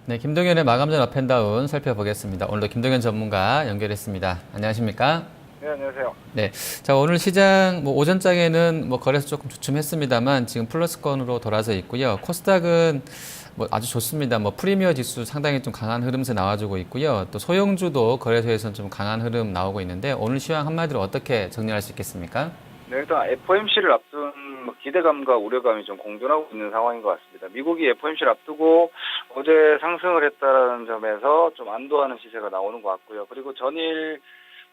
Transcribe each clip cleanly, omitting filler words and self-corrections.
네, 김동현의 마감전 업앤다운 살펴보겠습니다. 오늘도 김동현 전문가 연결했습니다. 안녕하십니까? 네, 안녕하세요. 네. 자, 오늘 시장 오전장에는 거래소 조금 주춤했습니다만 지금 플러스권으로 돌아서 있고요. 코스닥은 아주 좋습니다. 프리미어 지수 상당히 좀 강한 흐름에서 나와주고 있고요. 또 소형주도 거래소에서는 좀 강한 흐름 나오고 있는데 오늘 시황 한마디로 어떻게 정리할 수 있겠습니까? 네, 일단 FOMC를 앞둔 기대감과 우려감이 좀 공존하고 있는 상황인 것 같습니다. 미국이 FOMC를 앞두고 어제 상승을 했다는 점에서 좀 안도하는 시세가 나오는 것 같고요. 그리고 전일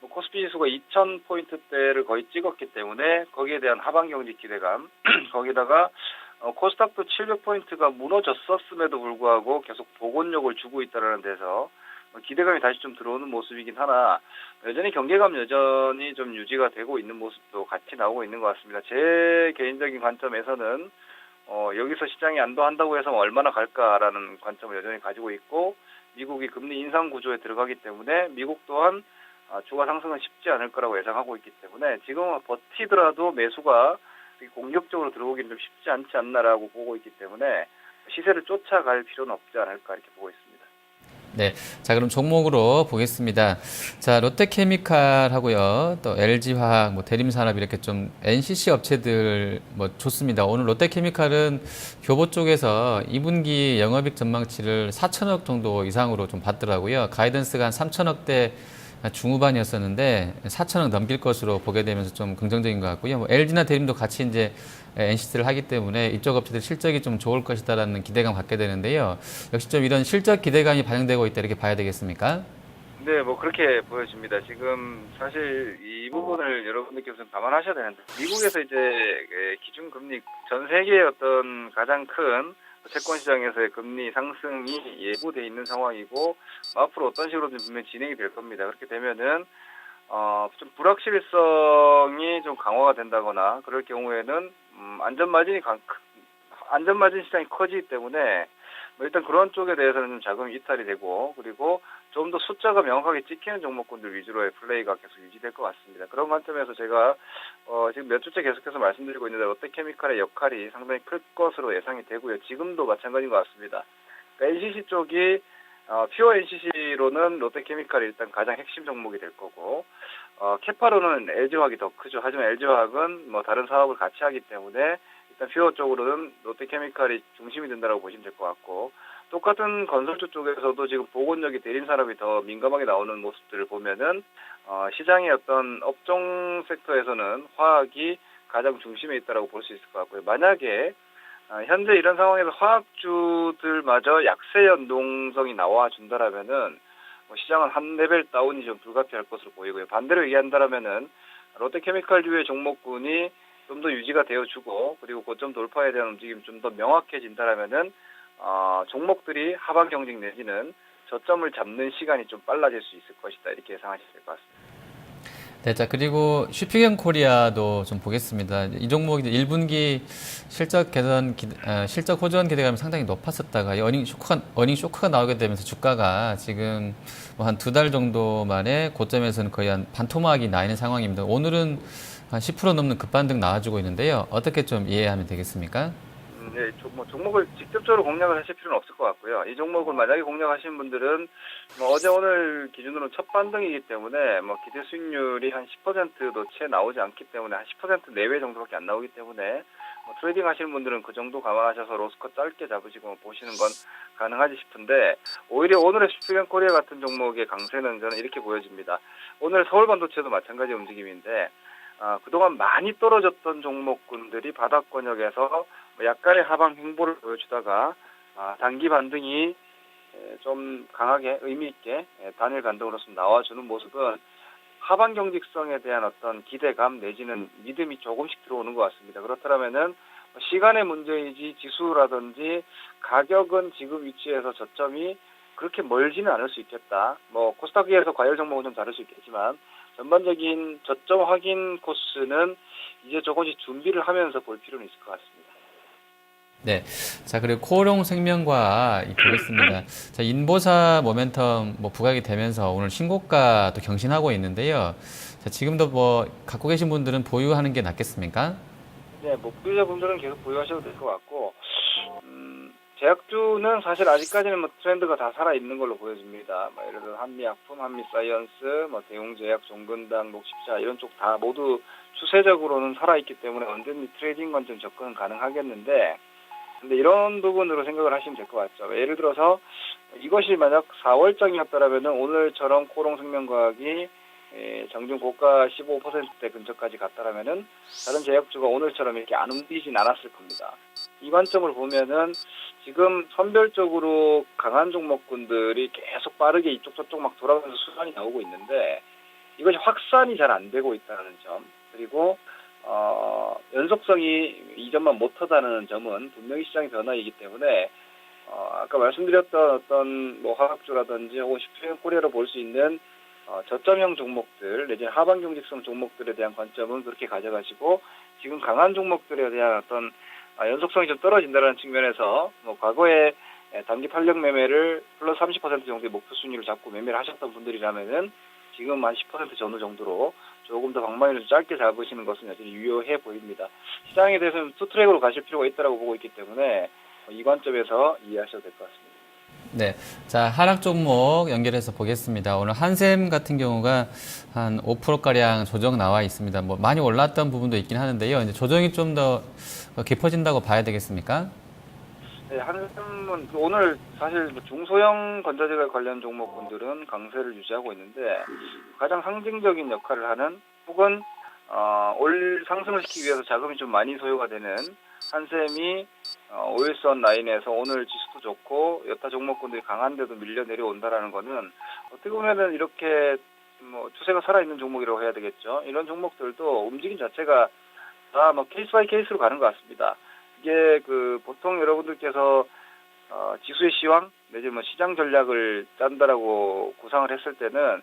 코스피 지수가 2000포인트대를 거의 찍었기 때문에 거기에 대한 하반 경직 기대감, 거기다가 코스닥도 700포인트가 무너졌었음에도 불구하고 계속 복원력을 주고 있다는 데서 기대감이 다시 좀 들어오는 모습이긴 하나 여전히 경계감 여전히 좀 유지가 되고 있는 모습도 같이 나오고 있는 것 같습니다. 제 개인적인 관점에서는 여기서 시장이 안도한다고 해서 얼마나 갈까라는 관점을 여전히 가지고 있고 미국이 금리 인상 구조에 들어가기 때문에 미국 또한 주가 상승은 쉽지 않을 거라고 예상하고 있기 때문에 지금은 버티더라도 매수가 공격적으로 들어오기는 좀 쉽지 않지 않나라고 보고 있기 때문에 시세를 쫓아갈 필요는 없지 않을까 이렇게 보고 있습니다. 네. 자, 그럼 종목으로 보겠습니다. 자, 롯데케미칼하고요. 또 LG화학, 대림산업 이렇게 좀 NCC 업체들 좋습니다. 오늘 롯데케미칼은 교보 쪽에서 2분기 영업이익 전망치를 4천억 정도 이상으로 좀 봤더라고요. 가이던스가 한 3천억대 중후반이었었는데 4천억 넘길 것으로 보게 되면서 좀 긍정적인 것 같고요. LG나 대림도 같이 이제 NCT를 하기 때문에 이쪽 업체들 실적이 좀 좋을 것이다라는 기대감 갖게 되는데요. 역시 좀 이런 실적 기대감이 반영되고 있다 이렇게 봐야 되겠습니까? 네, 그렇게 보여집니다. 지금 사실 이 부분을 여러분들께서 감안하셔야 되는데, 미국에서 이제 기준금리, 전 세계의 어떤 가장 큰 채권 시장에서의 금리 상승이 예고돼 있는 상황이고, 앞으로 어떤 식으로든 분명히 진행이 될 겁니다. 그렇게 되면은, 좀 불확실성이 좀 강화가 된다거나, 그럴 경우에는, 안전마진 시장이 커지기 때문에, 일단 그런 쪽에 대해서는 좀 자금이 이탈이 되고 그리고 좀 더 숫자가 명확하게 찍히는 종목군들 위주로의 플레이가 계속 유지될 것 같습니다. 그런 관점에서 제가 지금 몇 주째 계속해서 말씀드리고 있는데 롯데케미칼의 역할이 상당히 클 것으로 예상이 되고요. 지금도 마찬가지인 것 같습니다. 그러니까 NCC 쪽이 퓨어 NCC로는 롯데케미칼이 일단 가장 핵심 종목이 될 거고 캐파로는 LG화학이 더 크죠. 하지만 LG화학은 다른 사업을 같이 하기 때문에 일단 퓨어 쪽으로는 롯데케미칼이 중심이 된다고 보시면 될 것 같고 똑같은 건설주 쪽에서도 지금 보건력이 대림산업이 더 민감하게 나오는 모습들을 보면은 시장의 어떤 업종 섹터에서는 화학이 가장 중심에 있다고 볼 수 있을 것 같고요. 만약에 현재 이런 상황에서 화학주들마저 약세 연동성이 나와준다라면은 시장은 한 레벨 다운이 좀 불가피할 것으로 보이고요. 반대로 얘기한다라면은 롯데케미칼류의 종목군이 좀 더 유지가 되어주고 그리고 고점 돌파에 대한 움직임이 좀 더 명확해진다라면은 종목들이 하방 경직 내지는 저점을 잡는 시간이 좀 빨라질 수 있을 것이다 이렇게 예상하시면 될 것 같습니다. 네, 자, 그리고 슈피겐 코리아도 좀 보겠습니다. 이 종목이 1분기 실적 호전 기대감이 상당히 높았었다가 어닝 쇼크가 나오게 되면서 주가가 지금 한 2달 정도 만에 고점에서는 거의 한 반토막이 나 있는 상황입니다. 오늘은 한 10% 넘는 급반등 나와주고 있는데요. 어떻게 좀 이해하면 되겠습니까? 네, 종목을 직접적으로 공략을 하실 필요는 없을 것 같고요. 이 종목을 만약에 공략하시는 분들은 어제 오늘 기준으로는 첫 반등이기 때문에 기대 수익률이 한 10%도 채 나오지 않기 때문에 한 10% 내외 정도밖에 안 나오기 때문에 트레이딩 하시는 분들은 그 정도 감안하셔서 로스컷 짧게 잡으시고 보시는 건 가능하지 싶은데 오히려 오늘의 슈프겐 코리아 같은 종목의 강세는 저는 이렇게 보여집니다. 오늘 서울 반도체도 마찬가지 움직임인데 그동안 많이 떨어졌던 종목군들이 바닥권역에서 약간의 하방 행보를 보여주다가 단기 반등이 좀 강하게 의미 있게 단일 간등으로서 나와주는 모습은 하방 경직성에 대한 어떤 기대감 내지는 믿음이 조금씩 들어오는 것 같습니다. 그렇다면은 시간의 문제이지 지수라든지 가격은 지금 위치에서 저점이 그렇게 멀지는 않을 수 있겠다. 코스닥에서 과열 종목은 좀 다를 수 있겠지만 전반적인 저점 확인 코스는 이제 조금씩 준비를 하면서 볼 필요는 있을 것 같습니다. 네. 자, 그리고 코오롱 생명과 보겠습니다. 자, 인보사 모멘텀 부각이 되면서 오늘 신고가도 경신하고 있는데요. 자, 지금도 갖고 계신 분들은 보유하는 게 낫겠습니까? 네, 보유자분들은 계속 보유하셔도 될 것 같고, 제약주는 사실 아직까지는 뭐 트렌드가 다 살아있는 걸로 보여집니다. 뭐 예를 들어 한미약품, 한미사이언스, 뭐 대웅제약, 종근당, 녹십자 이런 쪽 다 모두 추세적으로는 살아있기 때문에 언제든지 트레이딩 관점 접근은 가능하겠는데, 근데 이런 부분으로 생각을 하시면 될 것 같죠. 예를 들어서 이것이 만약 4월장이었더라면 오늘처럼 코롱생명과학이 장중 고가 15%대 근처까지 갔더라면은 다른 제약주가 오늘처럼 이렇게 안 움직이진 않았을 겁니다. 이 관점을 보면은 지금 선별적으로 강한 종목군들이 계속 빠르게 이쪽 저쪽 막 돌아가면서 수단이 나오고 있는데 이것이 확산이 잘 안 되고 있다는 점, 그리고 연속성이 이전만 못하다는 점은 분명히 시장의 변화이기 때문에 아까 말씀드렸던 어떤 뭐 화학주라든지 혹은 슈프림 코리아로 볼 수 있는 저점형 종목들 내지는 하반 경직성 종목들에 대한 관점은 그렇게 가져가시고, 지금 강한 종목들에 대한 어떤 연속성이 좀 떨어진다는 측면에서 뭐 과거에 단기 탄력 매매를 플러스 30% 정도의 목표 순위를 잡고 매매를 하셨던 분들이라면은 지금 한 10% 전후 정도로 조금 더 방망이를 좀 짧게 잡으시는 것은 여전히 유효해 보입니다. 시장에 대해서는 투트랙으로 가실 필요가 있다고 보고 있기 때문에 이 관점에서 이해하셔도 될 것 같습니다. 네. 자, 하락 종목 연결해서 보겠습니다. 오늘 한샘 같은 경우가 한 5%가량 조정 나와 있습니다. 뭐 많이 올랐던 부분도 있긴 하는데요. 이제 조정이 좀 더 깊어진다고 봐야 되겠습니까? 네, 한샘은 오늘 사실 뭐 중소형 건자재 관련 종목군들은 강세를 유지하고 있는데 가장 상징적인 역할을 하는 혹은 올 상승을 시키기 위해서 자금이 좀 많이 소요가 되는 한샘이 5일선 라인에서 오늘 지수도 좋고 여타 종목군들이 강한데도 밀려 내려온다라는 거는 어떻게 보면은 이렇게 뭐 추세가 살아있는 종목이라고 해야 되겠죠. 이런 종목들도 움직임 자체가 다 뭐 케이스 바이 케이스로 가는 것 같습니다. 이게 그 보통 여러분들께서 지수의 시황 내지 뭐 시장 전략을 짠다라고 구상을 했을 때는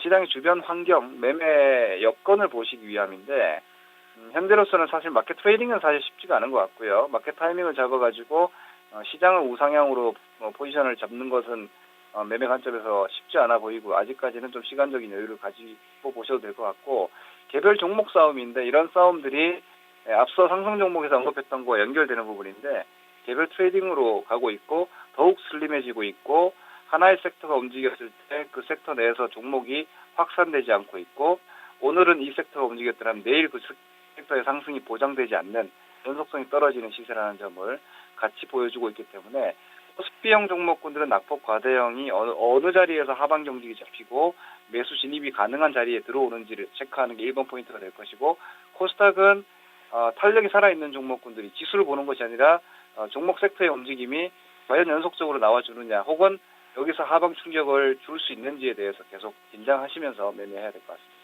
시장의 주변 환경, 매매 여건을 보시기 위함인데 현재로서는 사실 마켓 트레이딩은 사실 쉽지가 않은 것 같고요. 마켓 타이밍을 잡아가지고 시장을 우상향으로 포지션을 잡는 것은 매매 관점에서 쉽지 않아 보이고 아직까지는 좀 시간적인 여유를 가지고 보셔도 될 것 같고, 개별 종목 싸움인데 이런 싸움들이 앞서 상승 종목에서 언급했던 거와 연결되는 부분인데 개별 트레이딩으로 가고 있고 더욱 슬림해지고 있고 하나의 섹터가 움직였을 때 그 섹터 내에서 종목이 확산되지 않고 있고, 오늘은 이 섹터가 움직였더라면 내일 그 섹터의 상승이 보장되지 않는 연속성이 떨어지는 시세라는 점을 같이 보여주고 있기 때문에 코스피형 종목군들은 낙폭 과대형이 어느 자리에서 하방 경직이 잡히고 매수 진입이 가능한 자리에 들어오는지를 체크하는 게 1번 포인트가 될 것이고, 코스닥은 탄력이 살아있는 종목군들이 지수를 보는 것이 아니라 종목 섹터의 움직임이 과연 연속적으로 나와주느냐 혹은 여기서 하방 충격을 줄 수 있는지에 대해서 계속 긴장하시면서 매매해야 될 것 같습니다.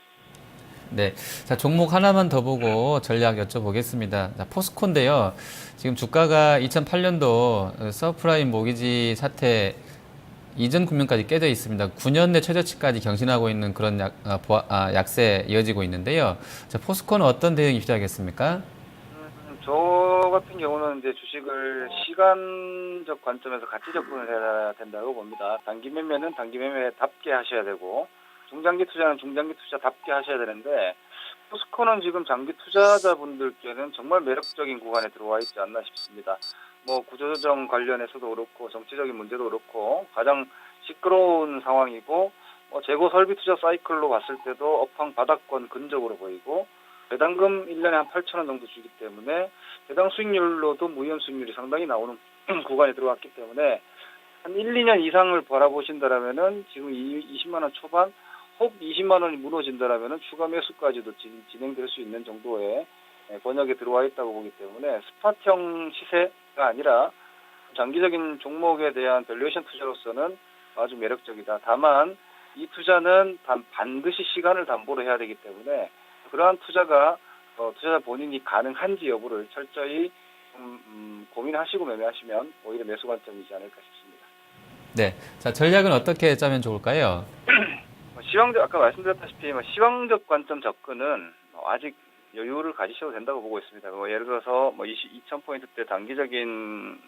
네. 자, 종목 하나만 더 보고 전략 여쭤보겠습니다. 자, 포스코인데요. 지금 주가가 2008년도 서프라임 모기지 사태 이전 국면까지 깨져 있습니다. 9년 내 최저치까지 경신하고 있는 그런 약세 이어지고 있는데요. 자, 포스코는 어떤 대응이 필요하겠습니까? 저 같은 경우는 이제 주식을 시간적 관점에서 같이 접근을 해야 된다고 봅니다. 단기 매매는 단기 매매답게 하셔야 되고, 중장기 투자는 중장기 투자답게 하셔야 되는데, 포스코는 지금 장기 투자자분들께는 정말 매력적인 구간에 들어와 있지 않나 싶습니다. 뭐 구조조정 관련해서도 그렇고 정치적인 문제도 그렇고 가장 시끄러운 상황이고, 재고 설비 투자 사이클로 봤을 때도 업황 바닥권 근접으로 보이고, 배당금 1년에 한 8천 원 정도 주기 때문에 배당 수익률로도 무이혼 수익률이 상당히 나오는 구간에 들어왔기 때문에 한 1, 2년 이상을 바라보신다라면은 지금 20만 원 초반 혹 20만 원이 무너진다라면은 추가 매수까지도 진행될 수 있는 정도의 권역에 들어와 있다고 보기 때문에 스팟형 시세가 아니라 장기적인 종목에 대한 밸류에이션 투자로서는 아주 매력적이다. 다만 이 투자는 반드시 시간을 담보로 해야 되기 때문에 그러한 투자가 투자자 본인이 가능한지 여부를 철저히 고민하시고 매매하시면 오히려 매수 관점이지 않을까 싶습니다. 네. 자, 전략은 어떻게 짜면 좋을까요? 아까 말씀드렸다시피 시황적 관점 접근은 아직 여유를 가지셔도 된다고 보고 있습니다. 예를 들어서 2000포인트대 단기적인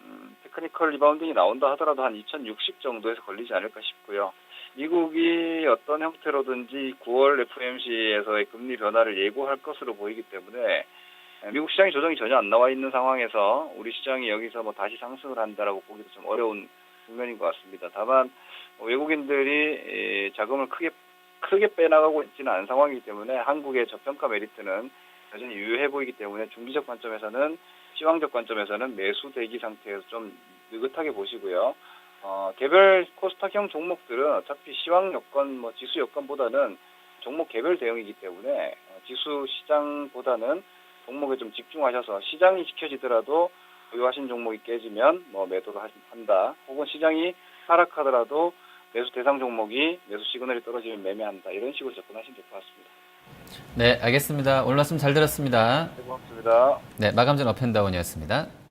테크니컬 리바운딩이 나온다 하더라도 한 2060 정도에서 걸리지 않을까 싶고요. 미국이 어떤 형태로든지 9월 FOMC에서의 금리 변화를 예고할 것으로 보이기 때문에 미국 시장이 조정이 전혀 안 나와 있는 상황에서 우리 시장이 여기서 뭐 다시 상승을 한다라고 보기도 좀 어려운 국면인 것 같습니다. 다만 외국인들이 자금을 크게 빼나가고 있지는 않은 상황이기 때문에 한국의 저평가 메리트는 여전히 유효해 보이기 때문에 중기적 관점에서는 시황적 관점에서는 매수 대기 상태에서 좀 느긋하게 보시고요. 개별 코스닥형 종목들은 어차피 시황 여건, 지수 여건보다는 종목 개별 대응이기 때문에 지수 시장보다는 종목에 좀 집중하셔서 시장이 지켜지더라도 보유하신 종목이 깨지면 매도를 한다. 혹은 시장이 하락하더라도 매수 대상 종목이 매수 시그널이 떨어지면 매매한다. 이런 식으로 접근하시면 될 것 같습니다. 네, 알겠습니다. 오늘 말씀 잘 들었습니다. 네, 고맙습니다. 네, 마감전 업앤다운이었습니다.